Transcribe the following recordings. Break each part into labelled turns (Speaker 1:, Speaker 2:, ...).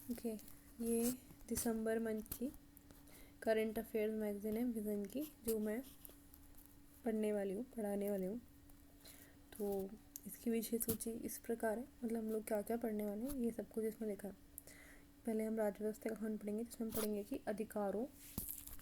Speaker 1: Okay, ये दिसंबर month की current affairs magazine है विज़न की, जो मैं पढ़ाने वाली हूँ। तो इसकी विषय सूची इस प्रकार है, मतलब हम लोग क्या क्या पढ़ने वाले हैं ये सब कुछ इसमें लिखा है। पहले हम राज्य व्यवस्था का खंड पढ़ेंगे, जिसमें हम पढ़ेंगे कि अधिकारों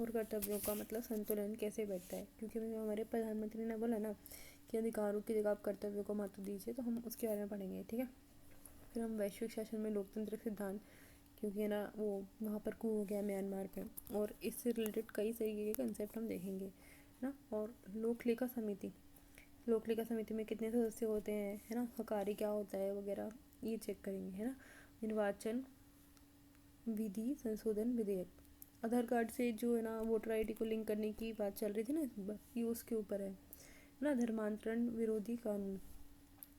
Speaker 1: और कर्तव्यों का मतलब संतुलन कैसे बैठता है, क्योंकि हमारे प्रधानमंत्री ने बोला ना कि अधिकारों की जगह आप कर्तव्यों को महत्व दीजिए, तो हम उसके बारे में पढ़ेंगे। ठीक है। फिर हम वैश्विक शासन में लोकतंत्र सिद्धांत, क्योंकि है ना वो वहाँ पर कू हो गया म्यांमार पे, और इससे रिलेटेड कई तरीके के कंसेप्ट हम देखेंगे, है ना। और लोक लेखा समिति में कितने सदस्य होते हैं, है ना, हकारी क्या होता है वगैरह, ये चेक करेंगे, है ना। निर्वाचन विधि संशोधन विधेयक, आधार कार्ड से जो है ना वोटर आईडी को लिंक करने की बात चल रही थी ना इस बार, ये उसके ऊपर है ना। धर्मांतरण विरोधी कानून,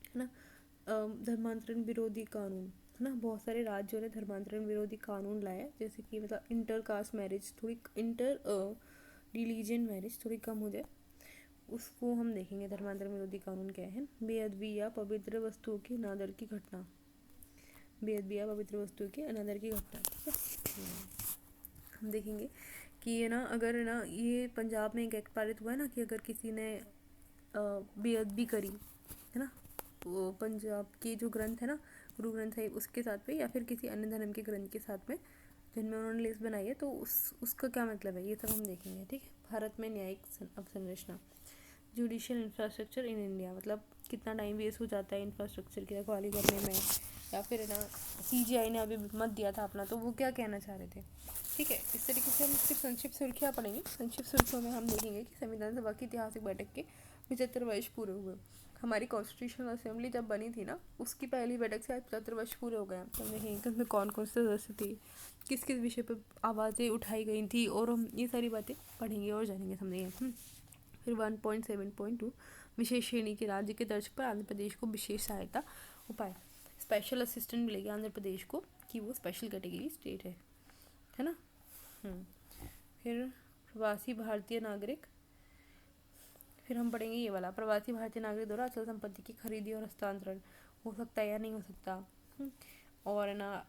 Speaker 1: है ना। धर्मांतरण विरोधी कानून, है ना। बहुत सारे राज्यों ने धर्मांतरण विरोधी कानून लाए, जैसे कि मतलब इंटर कास्ट मैरिज, थोड़ी इंटर रिलीजन मैरिज थोड़ी कम हो जाए, उसको हम देखेंगे। धर्मांतरण विरोधी कानून क्या है। बेअदबी या पवित्र वस्तुओं की अनादर की घटना, बेअदबी या पवित्र वस्तुओं की अनादर की घटना, ठीक है। हम देखेंगे कि ये ना, अगर ना ये पंजाब में एक एक्ट पारित हुआ है ना कि अगर किसी ने बेअदबी करी, है ना, वो पंजाब के जो ग्रंथ है ना, गुरु ग्रंथ साहिब, उसके साथ में या फिर किसी अन्य धर्म के ग्रंथ के साथ में जिनमें उन्होंने लिस्ट बनाई है, तो उसका क्या मतलब है, ये सब हम देखेंगे। ठीक है। भारत में न्यायिक अवसंरचना, जुडिशियल इंफ्रास्ट्रक्चर इन इंडिया, मतलब कितना टाइम वेस्ट हो जाता है इंफ्रास्ट्रक्चर की रखवाली करने में, या फिर है ना सीजीआई ने अभी मत दिया था अपना, तो वो क्या कहना चाह रहे थे। ठीक है। इस तरीके से हम सिर्फ संक्षिप्त सुर्खियाँ पढ़ेंगे। संक्षिप्त सुर्खियों में हम देखेंगे कि संविधान सभा की ऐतिहासिक बैठक के 75 वर्ष पूरे हुए। हमारी कॉन्स्टिट्यूशनल असेंबली जब बनी थी ना, उसकी पहली बैठक से आज 75 वर्ष पूरे हो गए हैं। तो हम देखेंगे कि उसमें कौन कौन से सदस्य थे, किस किस विषय पर आवाज़ें उठाई गई थी, और हम ये सारी बातें पढ़ेंगे और जानेंगे, समझेंगे। फिर 1.7.2 विशेष श्रेणी के राज्य के दर्ज पर आंध्र प्रदेश को विशेष सहायता उपाय, स्पेशल असिस्टेंट मिलेगी आंध्र प्रदेश को कि वो स्पेशल कैटेगरी स्टेट है ना। फिर प्रवासी भारतीय नागरिक, फिर हम पढ़ेंगे ये वाला, प्रवासी भारतीय नागरिक द्वारा अचल संपत्ति की खरीदी और हस्तांतरण हो सकता है या नहीं हो सकता, और है ना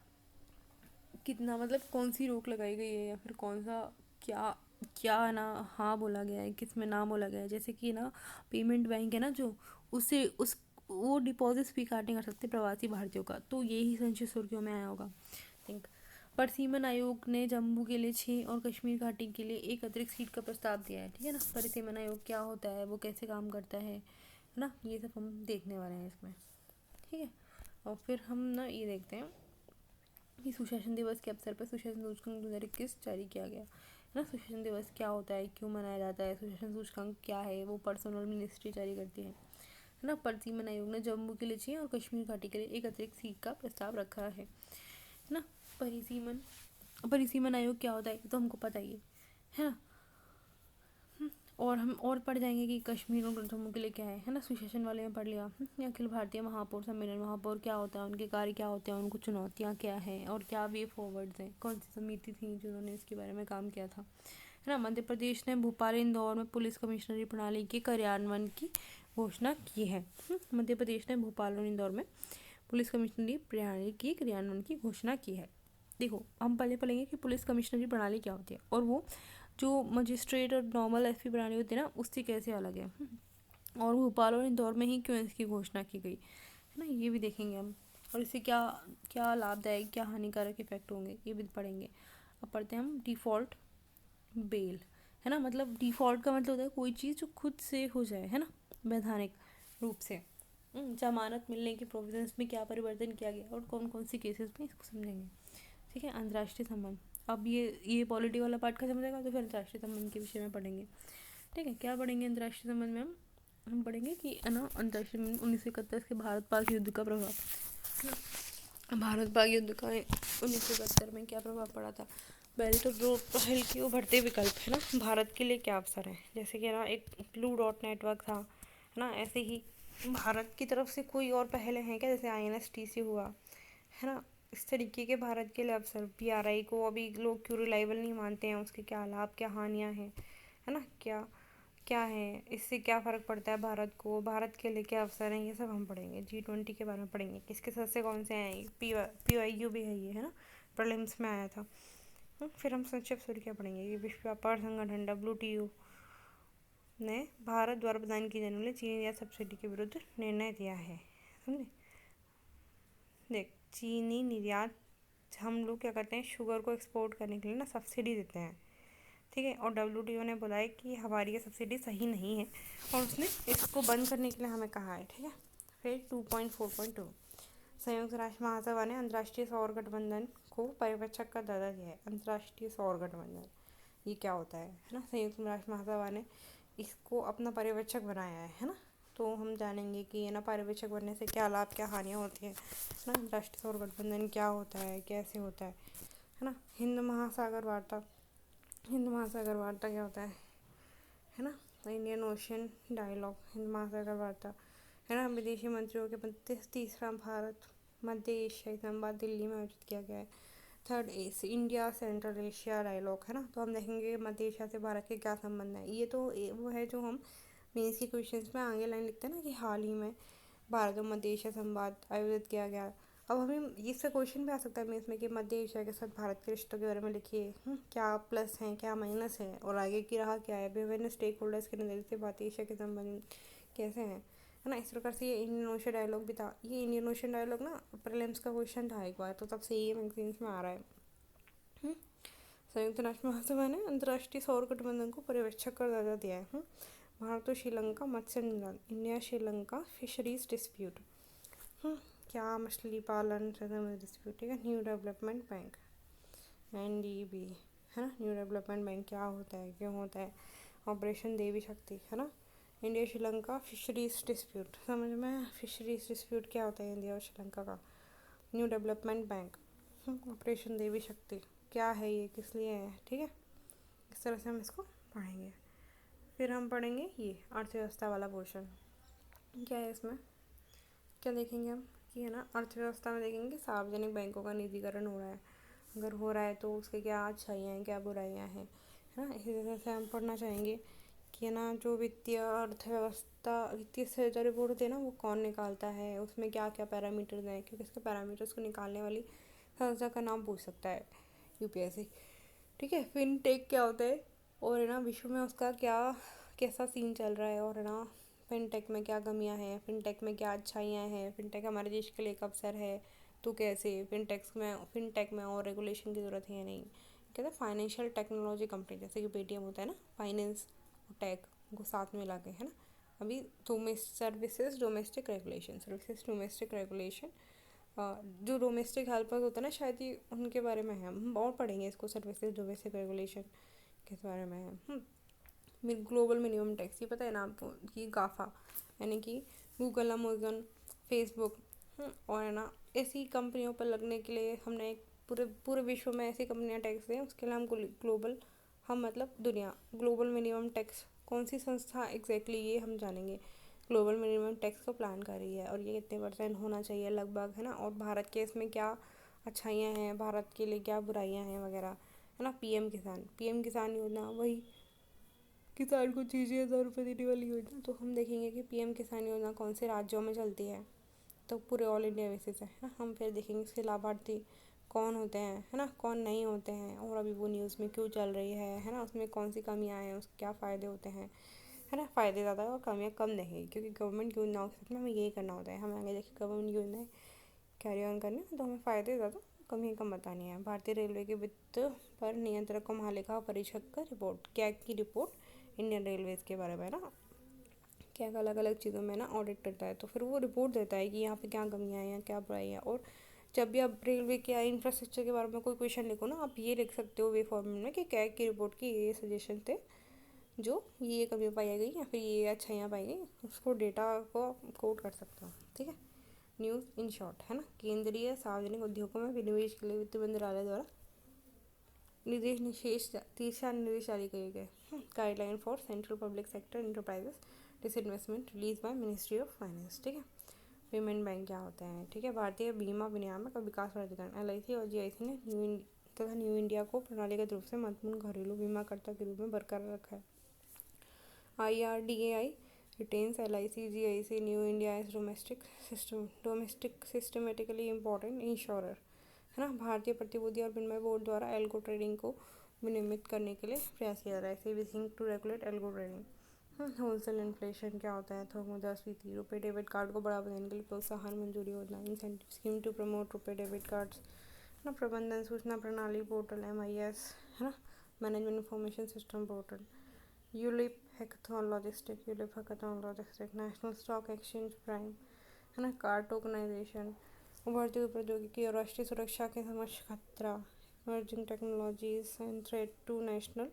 Speaker 1: कितना, मतलब कौन सी रोक लगाई गई है, या फिर कौन सा क्या क्या है ना हाँ बोला गया है, किस में ना बोला गया है। जैसे कि ना पेमेंट बैंक है ना, जो उससे उस वो डिपॉजिट स्वीकार नहीं कर सकते प्रवासी भारतीयों का, तो यही संशय सुर्खियों में आया होगा थिंक। परिसीमन आयोग ने जम्मू के लिए 6 और कश्मीर घाटी के लिए एक अतिरिक्त सीट का प्रस्ताव दिया है। ठीक है ना। परिसीमन आयोग क्या होता है, वो कैसे काम करता है ना, ये सब हम देखने वाले हैं इसमें। ठीक है। और फिर हम ना ये देखते हैं कि सुशासन दिवस के अवसर पर सुशासन सूचकांक 2021 जारी किया गया, है ना। सुशासन दिवस क्या होता है, क्यों मनाया जाता है, सुशासन सूचकांक क्या है, वो पर्सनल मिनिस्ट्री जारी करती है ना। परिसीमन आयोग ने जम्मू के लिए 6 और कश्मीर घाटी के लिए एक अतिरिक्त सीट का प्रस्ताव रखा है ना। परिसीमन परिसीमन आयोग क्या होता है तो हमको पता ही है ना। और हम और पढ़ जाएंगे कि कश्मीर और जम्मू के लिए क्या है ना। सुशासन वाले में पढ़ लिया। अखिल भारतीय महापौर सम्मेलन, महापौर क्या होता है, उनके कार्य क्या होते हैं, उनको चुनौतियाँ क्या हैं, और क्या वे फॉरवर्ड्स हैं, कौन सी समिति थी जिन्होंने इसके बारे में काम किया था, है ना। मध्य प्रदेश ने भोपाल इंदौर में पुलिस कमिश्नरी प्रणाली के कार्यान्वयन की घोषणा की है। मध्य प्रदेश ने भोपाल और इंदौर में पुलिस कमिश्नरी प्रणाली की क्रियान्वयन की घोषणा की है। देखो हम पहले पढ़ेंगे कि पुलिस कमिश्नरी प्रणाली क्या होती है, और वो जो मजिस्ट्रेट और नॉर्मल एसपी प्रणाली होती है ना, उससे कैसे अलग है, और भोपाल और इंदौर में ही क्यों इसकी घोषणा की गई, है ना, ये भी देखेंगे हम। और इससे क्या क्या लाभदायक क्या हानिकारक इफेक्ट होंगे, ये भी पढ़ेंगे। अब पढ़ते हैं हम डिफ़ॉल्ट बेल, है ना। मतलब डिफ़ॉल्ट का मतलब होता है कोई चीज़ जो खुद से हो जाए, है ना, वैधानिक रूप से। जमानत मिलने के प्रोविजंस में क्या परिवर्तन किया गया और कौन कौन सी केसेस में, इसको समझेंगे। ठीक है। अंतर्राष्ट्रीय संबंध, अब ये पॉलिटी वाला पार्ट खत्म हो जाएगा तो फिर अंतर्राष्ट्रीय संबंध के विषय में पढ़ेंगे। ठीक है। क्या पढ़ेंगे अंतर्राष्ट्रीय संबंध में, हम पढ़ेंगे कि है ना अंतर्राष्ट्रीय 1971 के भारत पाक युद्ध का प्रभाव, भारत पाक युद्ध का 1971 में क्या प्रभाव पड़ा था। पहले तो जो पहल के उभरते विकल्प है ना, भारत के लिए क्या अवसर है, जैसे कि ना एक ब्लू डॉट नेटवर्क था, है ना, ऐसे ही भारत की तरफ से कोई और पहले हैं क्या, जैसे INSTC हुआ, है ना। इस तरीके के भारत के लिए अवसर, PRI को अभी लोग क्यों रिलायबल नहीं मानते हैं, उसके क्या लाभ क्या हानियाँ हैं, है ना, क्या क्या है, इससे क्या फ़र्क पड़ता है भारत को, भारत के लिए क्या अवसर हैं, ये सब हम पढ़ेंगे। G20 के बारे में पढ़ेंगे, किसके सदस्य कौन से हैं, PYU भी है ये, है ना, प्रीलिम्स में आया था। फिर हम संक्षिप्त सूत्र क्या पढ़ेंगे कि विश्व व्यापार संगठन WTO ने भारत द्वारा प्रदान की जाने वाली चीनी निर्यात सब्सिडी के विरुद्ध निर्णय दिया है। समझे? देख, चीनी निर्यात हम लोग क्या करते हैं, शुगर को एक्सपोर्ट करने के लिए ना सब्सिडी देते हैं, ठीक है। और WTO ने बोला है कि हमारी ये सब्सिडी सही नहीं है और उसने इसको बंद करने के लिए हमें कहा है, ठीक है। फिर 2.4.2 संयुक्त राष्ट्र महासभा ने अंतर्राष्ट्रीय सौर गठबंधन को पर्यवेक्षक का दर्जा दिया है। अंतर्राष्ट्रीय सौर गठबंधन ये क्या होता है ना। संयुक्त राष्ट्र महासभा ने इसको अपना पर्यवेक्षक बनाया है ना। तो हम जानेंगे कि ये ना पर्यवेक्षक बनने से क्या लाभ क्या हानियाँ होती हैं ना। अंतर्राष्ट्रीय सौर गठबंधन क्या होता है, कैसे होता है ना। हिंद महासागर वार्ता, हिंद महासागर वार्ता क्या होता है ना। इंडियन ओशन डायलॉग, हिंद महासागर वार्ता है ना। विदेशी मंत्रियों के 33वां भारत मध्य एशियाई संवाद दिल्ली में आयोजित किया गया है। Third India Central Asia dialogue है ना। तो हम देखेंगे मध्य एशिया से भारत के क्या संबंध है। ये तो वो है जो हम मेंस के क्वेश्चंस में आगे लाइन लिखते हैं ना कि हाल ही में भारत और मध्य एशिया संवाद आयोजित किया गया। अब हमें इससे क्वेश्चन भी आ सकता है मेंस में कि मध्य एशिया के साथ भारत के रिश्तों के बारे में लिखिए, क्या प्लस हैं क्या माइनस है और आगे की राह क्या है। विभिन्न स्टेक होल्डर्स के नज़रिए से मध्य एशिया के संबंध कैसे हैं, है ना। इस प्रकार से ये इंडियन ओशन डायलॉग भी था। ये इंडियन ओशन डायलॉग ना प्रीलिम्स का क्वेश्चन था एक बार, तो तब से ये मैगजीन्स में आ रहा है। संयुक्त राष्ट्र महासभा ने अंतर्राष्ट्रीय सौर गठबंधन को पर्यवेक्षक का दर्जा दिया है। भारत और श्रीलंका मत्स्य निलाम, इंडिया श्रीलंका फिशरीज डिस्प्यूट, क्या मछली पालन डिस्प्यूट, ठीक है। न्यू डेवलपमेंट बैंक NDB है ना। न्यू डेवलपमेंट बैंक क्या होता है, क्यों होता है। ऑपरेशन देवी शक्ति है ना। इंडिया श्रीलंका फिशरीज डिस्प्यूट, समझ में। फिशरीज डिस्प्यूट क्या होता है इंडिया और श्रीलंका का। न्यू डेवलपमेंट बैंक, ऑपरेशन देवी शक्ति क्या है, ये किस लिए है, ठीक है। इस तरह से हम इसको पढ़ेंगे। फिर हम पढ़ेंगे ये अर्थव्यवस्था वाला पोर्शन। क्या है इसमें, क्या देखेंगे हम कि है ना अर्थव्यवस्था में देखेंगे सार्वजनिक बैंकों का निजीकरण हो रहा है। अगर हो रहा है तो उसके क्या अच्छाइयाँ हैं क्या बुराइयाँ हैं, है ना। इसी तरह से हम पढ़ना चाहेंगे कि है ना जो वित्तीय अर्थव्यवस्था वित्तीय स्थिरता रिपोर्ट होती है ना वो कौन निकालता है, उसमें क्या क्या पैरामीटर्स हैं, क्योंकि इसके पैरामीटर्स को निकालने वाली संस्था का नाम पूछ सकता है UPSC, ठीक है। फिनटेक क्या होता है और है ना विश्व में उसका क्या कैसा सीन चल रहा है और है ना फिनटेक में क्या कमियां हैं, फिनटेक में क्या अच्छाइयाँ हैं, फिनटेक हमारे देश के लिए एक अवसर है तो कैसे। फिनटेक में और रेगुलेशन की ज़रूरत है या नहीं। कहते हैं फाइनेंशियल टेक्नोलॉजी कंपनी जैसे कि पेटीएम होता है ना, फाइनेंस और टेक को साथ में ला के है ना। अभी डोमेस्टिक रेगुलेशन जो डोमेस्टिक हेल्पर्स होते हैं ना शायद ये उनके बारे में है। हम और पढ़ेंगे इसको, सर्विसेज डोमेस्टिक रेगुलेशन किस बारे में है। ग्लोबल मिनिमम टैक्स ये पता है ना आपको कि गाफा यानी कि गूगल, अमेजन, फेसबुक और है ना ऐसी कंपनियों पर लगने के लिए हमने एक पूरे विश्व में ऐसी कंपनियां टैक्स दें उसके लिए हम ग्लोबल हम मतलब दुनिया ग्लोबल मिनिमम टैक्स कौन सी संस्था एग्जैक्टली ये हम जानेंगे। ग्लोबल मिनिमम टैक्स को प्लान कर रही है और ये कितने % होना चाहिए लगभग, है ना। और भारत के इसमें क्या अच्छाइयाँ हैं, भारत के लिए क्या बुराइयाँ हैं वगैरह, है ना। पीएम किसान योजना वही किसान को 6,000 रुपये देने वाली योजना। तो हम देखेंगे कि PM किसान योजना कौन से राज्यों में चलती है, तो पूरे ऑल इंडिया बेसिस है ना। हम फिर देखेंगे इसके लाभार्थी कौन होते हैं, है ना, कौन नहीं होते हैं और अभी वो न्यूज़ में क्यों चल रही है ना। उसमें कौन सी कमियाँ हैं, उसके क्या फ़ायदे होते हैं, है ना। फ़ायदे ज़्यादा और कमियाँ कम नहीं, क्योंकि गवर्नमेंट योजनाओं के साथ में हमें यही करना होता है। हमें आगे देखिए गवर्नमेंट योजनाएँ कैरी ऑन करनी है तो हमें फ़ायदे ज़्यादा कमियाँ कम बतानी है। भारतीय रेलवे के वित्त पर नियंत्रक को महालेखा परीक्षक का रिपोर्ट, कैग की रिपोर्ट इंडियन रेलवेज़ के बारे में ना क्या अलग अलग चीज़ों में ना ऑडिट करता है। तो फिर वो रिपोर्ट देता है कि यहाँ पे क्या कमियाँ हैं या क्या बुराई है। और जब भी आप रेलवे के इंफ्रास्ट्रक्चर के बारे में कोई क्वेश्चन लिखो ना आप ये लिख सकते हो वे फॉर्मेट में कि कैग की रिपोर्ट की ये सजेशन थे जो ये कमियाँ पाई गई या फिर ये अच्छाइयाँ पाई गई, उसको डेटा को कोट कर सकते हो, ठीक है। न्यूज़ इन शॉर्ट है ना। केंद्रीय सार्वजनिक उद्योगों में विनिवेश के लिए वित्त मंत्रालय द्वारा दिशा निर्देश जारी किए गए। Guideline for central public sector enterprises disinvestment release by ministry of finance, ठीक है। पेमेंट बैंक क्या होते हैं, ठीक है। भारतीय बीमा विनियामक और विकास प्राधिकरण LIC और GIC ने न्यू इंडिया को प्रणालीगत रूप से महत्वपूर्ण घरेलू बीमाकर्ता के रूप में बरकरार रखा है। IRDAI retains LIC GIC New India as domestic systematically important insurer, है ना। भारतीय प्रतिभूति और विनिमय बोर्ड द्वारा एल्गो ट्रेडिंग को विनियमित करने के लिए प्रयास किया जा रहा है। Saving to regulate algo trading. Wholesale inflation क्या होता है, थोक मुद्रास्फीति, रुपए डेबिट कार्ड को बढ़ावा देने के लिए प्रोत्साहन मंजूरी योजना, इंसेंटिव स्कीम टू प्रमोट रुपए डेबिट कार्ड्स, है ना। प्रबंधन सूचना प्रणाली पोर्टल MIS, है ना। Management information system portal, ULIP hackathon logistic, national stock exchange prime, है ना। कार्ड टोकनाइजेशन, उभरती हुई प्रौद्योगिकी और राष्ट्रीय सुरक्षा के समक्ष खतरा, emerging technologies and threat to national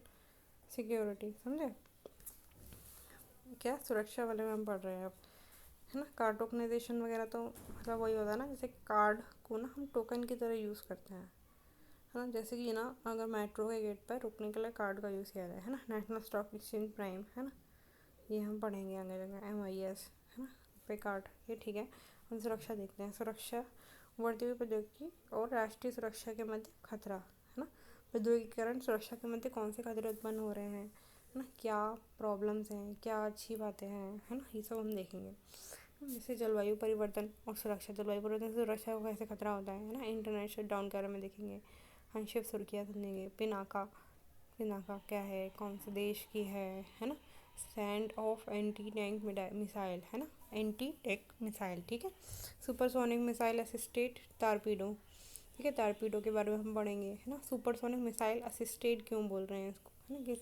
Speaker 1: security. समझे क्या सुरक्षा वाले में हम पढ़ रहे हैं अब, है ना। कार्ड टोकनाइजेशन वगैरह तो मतलब वही होता है ना, जैसे कार्ड को ना हम टोकन की तरह यूज़ करते हैं, है ना। जैसे कि ना अगर मेट्रो के गेट पर रुकने के लिए कार्ड का यूज़ किया जाए, है ना। नेशनल स्टॉक एक्सचेंज प्राइम, है ना, ये हम पढ़ेंगे आगे जगह MIS, है ना। पे कार्ड, ये ठीक है। हम सुरक्षा देखते हैं। सुरक्षा, बढ़ती हुई प्रौद्योगिकी और राष्ट्रीय सुरक्षा के मध्य खतरा, है ना। प्रौद्योगिकीकरण सुरक्षा के मध्य कौन से खतरे उत्पन्न हो रहे हैं, है ना, क्या प्रॉब्लम्स हैं, क्या अच्छी बातें हैं, है ना, ये सब हम देखेंगे। जैसे जलवायु परिवर्तन और सुरक्षा, जलवायु परिवर्तन से सुरक्षा को कैसे खतरा होता है ना। इंटरनेट शटडाउन के बारे में देखेंगे। संक्षिप्त सुर्खियाँ समझेंगे। पिनाका, पिनाका क्या है, कौन से देश की है ना। Stand of anti tank missile, है ना, एंटी टैंक मिसाइल, ठीक है। सुपरसोनिक मिसाइल असिस्टेड टारपीडो, ठीक है, टारपीडो के बारे में हम पढ़ेंगे, है ना। सुपरसोनिक मिसाइल असिस्टेड क्यों बोल रहे हैं इसको, है ना, कि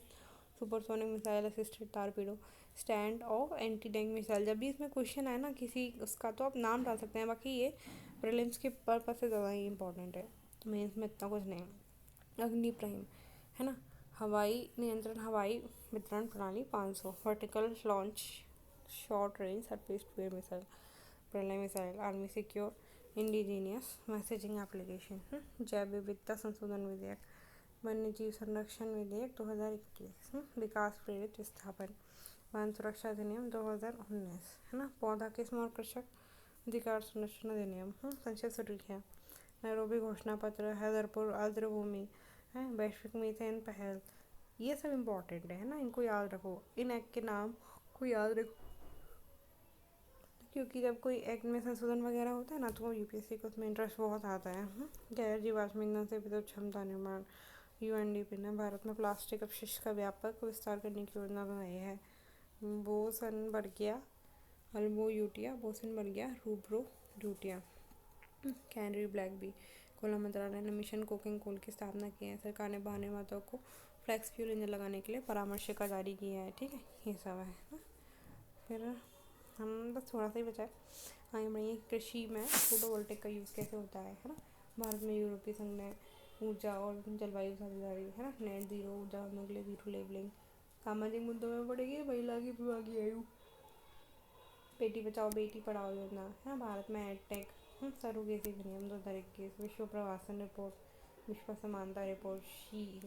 Speaker 1: supersonic missile assisted torpedo. Stand of anti tank missile, जब भी इसमें क्वेश्चन आए ना किसी उसका तो आप नाम डाल सकते हैं, बाकी ये प्रीलिम्स के पर्पस से ज़्यादा ही इंपॉर्टेंट है, मेंस में इतना कुछ नहीं है। अग्नि प्राइम, है ना। हवाई नियंत्रण, हवाई वितरण प्रणाली 500, vertical launch short range surface to air missile, Pralay missile, army secure indigenous messaging application, जैव विविधता संशोधन विधेयक, वन्य जीव संरक्षण विधेयक 2021, विकास प्रेरित विस्थापन, वन सुरक्षा अधिनियम 2019, है ना। पौधा किस्म और कृषक अधिकार संरक्षण अधिनियम, संक्षिप्त सुर्खियाँ, नैरोबी घोषणा पत्र, हैदरपुर आर्द्रभूमि, है, वैश्विक मीथेन पहल, ये सब इम्पोर्टेंट है ना, इनको याद रखो, इन एक्ट के नाम को याद रखो, क्योंकि जब कोई एक्ट में संशोधन वगैरह होता है ना तो UPSC को उसमें इंटरेस्ट बहुत आता है। गैर जीवाश्म ईंधन से विद्युत क्षमता निर्माण, UNDP ने भारत में प्लास्टिक अपशिष्ट का व्यापक विस्तार करने की योजना बनाई है। बोसनबर्गिया अल्बोयूटिया, बोसनबर्गिया रूब्रोड्यूटिया, कैनरी ब्लैक बी। कोयला मंत्रालय ने मिशन कोकिंग कोल की स्थापना की है। सरकार ने वाहन निर्माताओं को फ्लैक्स फ्यूल इंजन लगाने के लिए परामर्शिका जारी किया है, ठीक है, ये सब है ना। फिर हम बस थोड़ा सा ही बचा है, आगे बढ़ेंगे। कृषि में फोटोवोल्टिक का यूज़ कैसे होता है ना। भारत में यूरोपीय संघ ने ऊर्जा और जलवायु साझेदारी, है ना, नेट जीरो ऊर्जा के लिए जीरो लेबलिंग, सामाजिक मुद्दों में बढ़ेगी महिला की विभागीय आयु, बेटी बचाओ बेटी पढ़ाओ योजना, है ना। भारत में एडटेक, सरोगेसी अधिनियम 2021, विश्व प्रवासन रिपोर्ट, विश्व समानता रिपोर्ट, शीज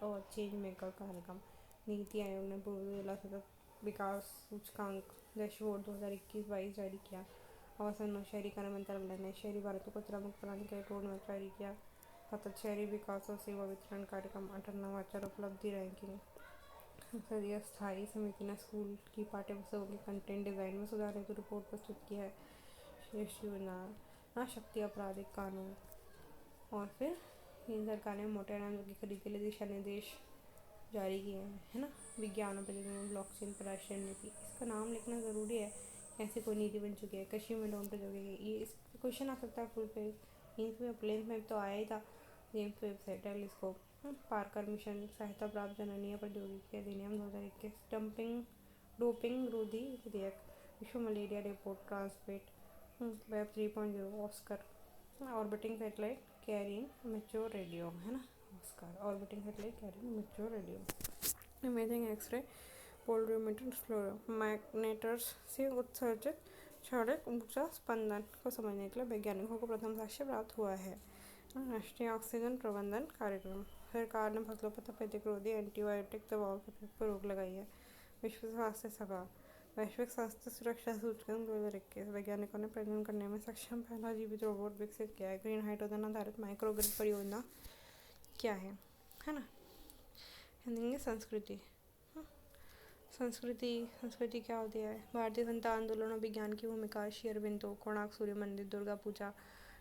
Speaker 1: और चेंज मेकर कार्यक्रम, नीति आयोग ने पूर्व जिला सतत विकास सूचकांक डैशबोर्ड 2021-22 जारी किया। आवासन और शहरीकरण मंत्रालय ने शहरी भारत को कचरा मुक्त बनाने के लिए रोड मैप जारी किया। सतत शहरी विकास और सेवा वितरण कार्यक्रम 8 नवाचार उपलब्धि रैंकिंग। संसदीय स्थायी समिति ने स्कूल की पाठ्य पुस्तकों के कंटेंट डिज़ाइन में सुधार हेतु रिपोर्ट प्रस्तुत किया है। शेष योजना शक्ति आपराधिक कानून, और फिर केंद्र सरकार ने मोटे अनाजों की खरीद के लिए दिशा निर्देश जारी किए हैं, है ना। विज्ञान और प्रौद्योगिकी ब्लॉकचेन पर राष्ट्रीय नीति, इसका नाम लिखना ज़रूरी है, ऐसी कोई नीति बन चुकी है। कृषि में ड्रोन प्रौद्योगिकी, ये इस क्वेश्चन आ सकता है फुल पेज, मेंस में प्लेन्स में तो आया ही था। जेम्स वेब से टेलीस्कोप, पार्कर मिशन, सहायता प्राप्त जननीय प्रौद्योगिकी अधिनियम 2021, डोपिंग विरोधी विधेयक, विश्व मलेरिया रिपोर्ट, ट्रांसपेट, web 3.0, Oscar, orbiting satellite carrying mature radio, है ना, Oscar orbiting satellite carrying mature radio, imaging x-ray polarimeter explorer, magnetars से उत्सर्जित क्षणिक ऊर्जा स्पंदन को समझने के लिए वैज्ञानिकों को प्रथम साक्ष्य प्राप्त हुआ है। राष्ट्रीय ऑक्सीजन प्रबंधन कार्यक्रम, सरकार ने फसलों पर तपेदिक रोधी एंटीबायोटिक दवाओं के उपयोग पर रोक लगाई है। विश्व स्वास्थ्य सभा, वैश्विक स्वास्थ्य सुरक्षा सूचकांक 2021, वैज्ञानिकों ने प्रजनन करने में सक्षम पहला जीवित रोबोट विकसित किया है। ग्रीन हाइड्रोजन आधारित माइक्रोग्रिड परियोजना क्या है ना। हिंदी संस्कृति, संस्कृति क्या होती है। भारतीय जनता आंदोलन और विज्ञान की भूमिका, श्री अरबिंदो, कोणार्क सूर्य मंदिर, दुर्गा पूजा,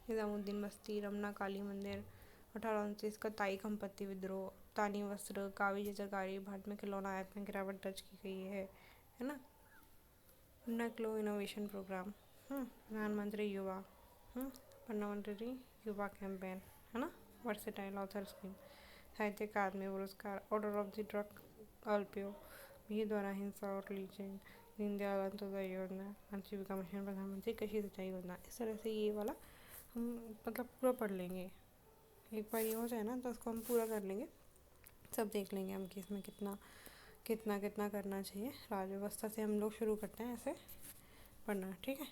Speaker 1: निज़ामुद्दीन बस्ती, रमना काली मंदिर, 1829 का ताई संपत्ति विद्रोह, तानी वस्त्र, कावी चित्रकारी, भारत में खिलौना आयात में गिरावट दर्ज की गई है ना। नक्लो इनोवेशन प्रोग्राम, प्रधानमंत्री युवा, प्रधानमंत्री युवा कैंपेन, है ना। वर्सेटाइल ऑथर स्कीम, साहित्य अकादमी पुरस्कार, ऑर्डर ऑफ द ड्रग अल्पियो, भीड़ द्वारा हिंसा और लीचिंग, दीनदयाल अंत्योदय योजना, आजीविका मिशन, प्रधानमंत्री कृषि सिंचाई योजना। इस तरह से ये वाला हम मतलब पूरा पढ़ लेंगे। एक बार ये हो जाए ना तो उसको हम पूरा कर लेंगे, सब देख लेंगे हम कि इसमें कितना कितना कितना करना चाहिए। राज्य व्यवस्था से हम लोग शुरू करते हैं ऐसे पढ़ना, ठीक है।